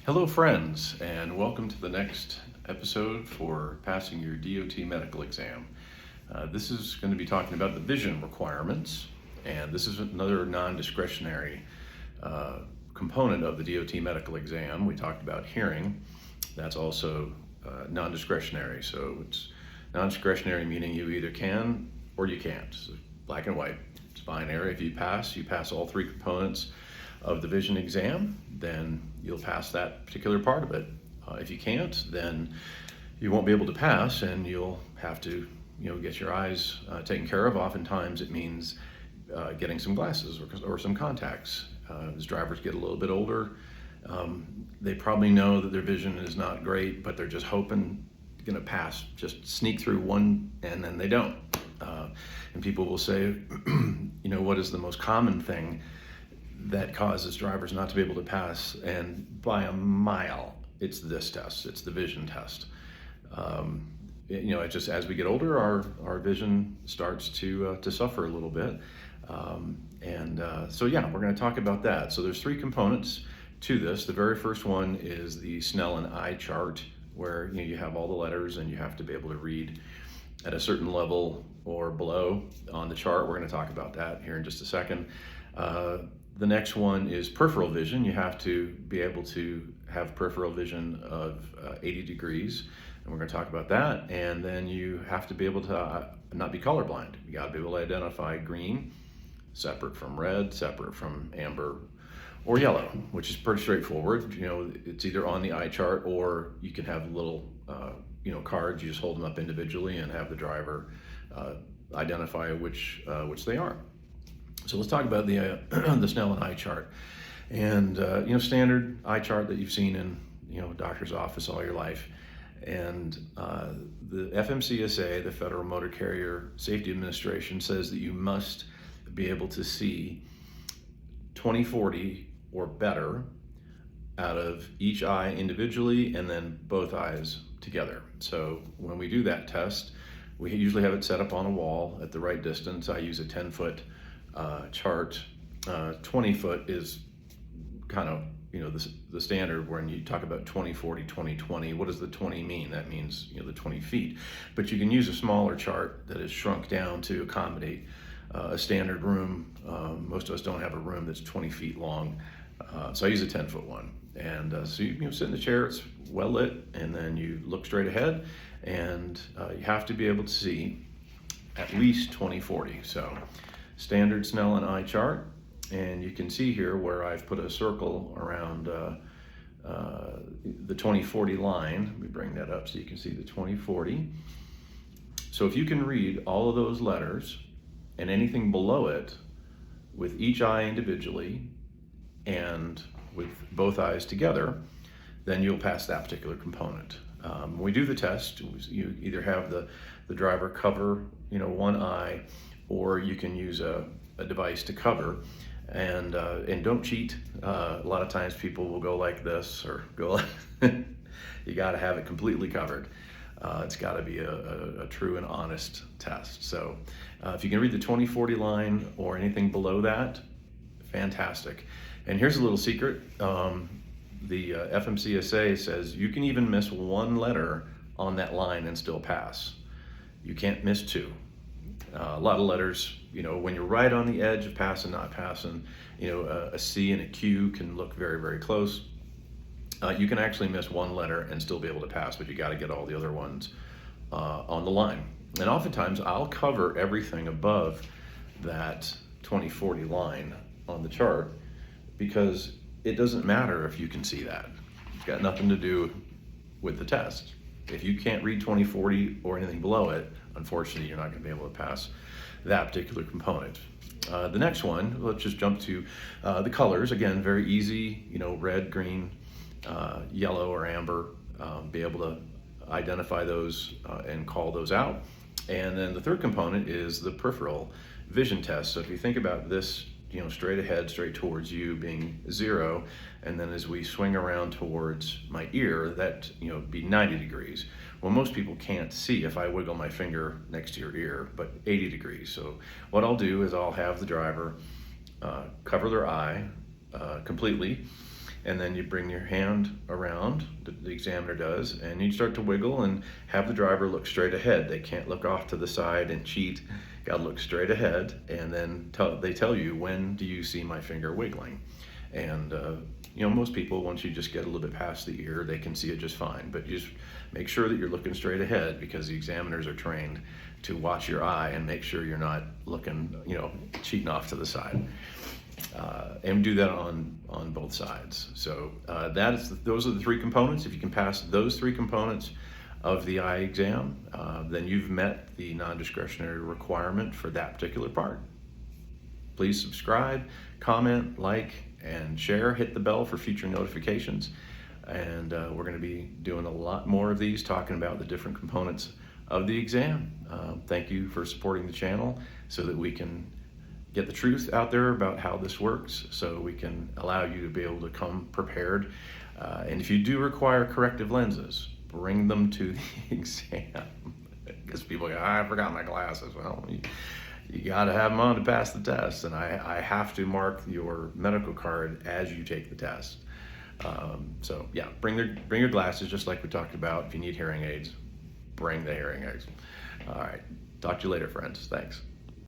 Hello, friends, and welcome to the next episode for passing your DOT medical exam. This is going to be talking about the vision requirements, and this is another non-discretionary component of the DOT medical exam. We talked about hearing. That's also non-discretionary. So it's non-discretionary meaning you either can or you can't. So black and white. It's binary. If you pass all three components of the vision exam, then you'll pass that particular part of it. If you can't, then you won't be able to pass, and you'll have to, get your eyes taken care of. Oftentimes, it means getting some glasses or some contacts. As drivers get a little bit older, they probably know that their vision is not great, but they're just hoping going to pass, just sneak through one, and then they don't. And people will say, what is the most common thing that causes drivers not to be able to pass? And by a mile, it's this test. It's the vision test. Just as we get older, our vision starts to suffer a little bit. So we're going to talk about that. So there's three components to this. The very first one is the Snell and eye chart, where you have all the letters and you have to be able to read at a certain level or below on the chart. We're going to talk about that here in just a second. The next one is peripheral vision. You have to be able to have peripheral vision of 80 degrees, and we're going to talk about that. And then you have to be able to not be colorblind. You got to be able to identify green separate from red, separate from amber or yellow, which is pretty straightforward. It's either on the eye chart, or you can have little cards. You just hold them up individually and have the driver identify which they are. So let's talk about the the Snell and eye chart, and standard eye chart that you've seen in doctor's office all your life. And the FMCSA, the Federal Motor Carrier Safety Administration, says that you must be able to see 20/40 or better out of each eye individually, and then both eyes together. So when we do that test, we usually have it set up on a wall at the right distance. I use a 10-foot chart. 20-foot is kind of the standard. When you talk about 20/40, 20/20, what does the 20 mean? That means the 20 feet. But you can use a smaller chart that is shrunk down to accommodate a standard room. Most of us don't have a room that's 20 feet long, so I use a 10-foot one. And so you sit in the chair, it's well lit, and then you look straight ahead, and you have to be able to see at least 20/40. So standard Snell and eye chart, and you can see here where I've put a circle around the 20/40 line. Let me bring that up so you can see the 20/40. So if you can read all of those letters and anything below it with each eye individually and with both eyes together, then you'll pass that particular component. When we do the test, you either have the driver cover one eye, or you can use a device to cover, and don't cheat. A lot of times people will go like this or go like you got to have it completely covered. It's got to be a true and honest test. So if you can read the 20/40 line or anything below that, fantastic. And here's a little secret. The FMCSA says you can even miss one letter on that line and still pass. You can't miss two. A lot of letters, when you're right on the edge of passing, not passing, a C and a Q can look very, very close. You can actually miss one letter and still be able to pass, but you got to get all the other ones on the line. And oftentimes I'll cover everything above that 20/40 line on the chart, because it doesn't matter if you can see that. It's got nothing to do with the test. If you can't read 20/40 or anything below it, unfortunately, you're not going to be able to pass that particular component. The next one, let's just jump to the colors. Again, very easy, red, green, yellow, or amber. Be able to identify those and call those out. And then the third component is the peripheral vision test. So if you think about this, straight ahead, straight towards you being 0, and then as we swing around towards my ear, that be 90 degrees. Well, most people can't see if I wiggle my finger next to your ear, but 80 degrees. So what I'll do is I'll have the driver cover their eye completely, and then you bring your hand around, the examiner does, and you start to wiggle and have the driver look straight ahead. They can't look off to the side and cheat. Got to look straight ahead, and then they tell you, when do you see my finger wiggling? And most people, once you just get a little bit past the ear, they can see it just fine. But you just make sure that you're looking straight ahead, because the examiners are trained to watch your eye and make sure you're not looking, cheating off to the side. And do that on both sides. So those are the three components. If you can pass those three components of the eye exam, then you've met the non-discretionary requirement for that particular part. Please subscribe, comment, like, and share. Hit the bell for future notifications. And we're going to be doing a lot more of these, talking about the different components of the exam. Thank you for supporting the channel so that we can get the truth out there about how this works, so we can allow you to be able to come prepared. And if you do require corrective lenses, bring them to the exam. Because people go, I forgot my glasses. Well, you got to have them on to pass the test, and I have to mark your medical card as you take the test. So yeah, bring your glasses, just like we talked about. If you need hearing aids, bring the hearing aids. All right, talk to you later, friends. Thanks.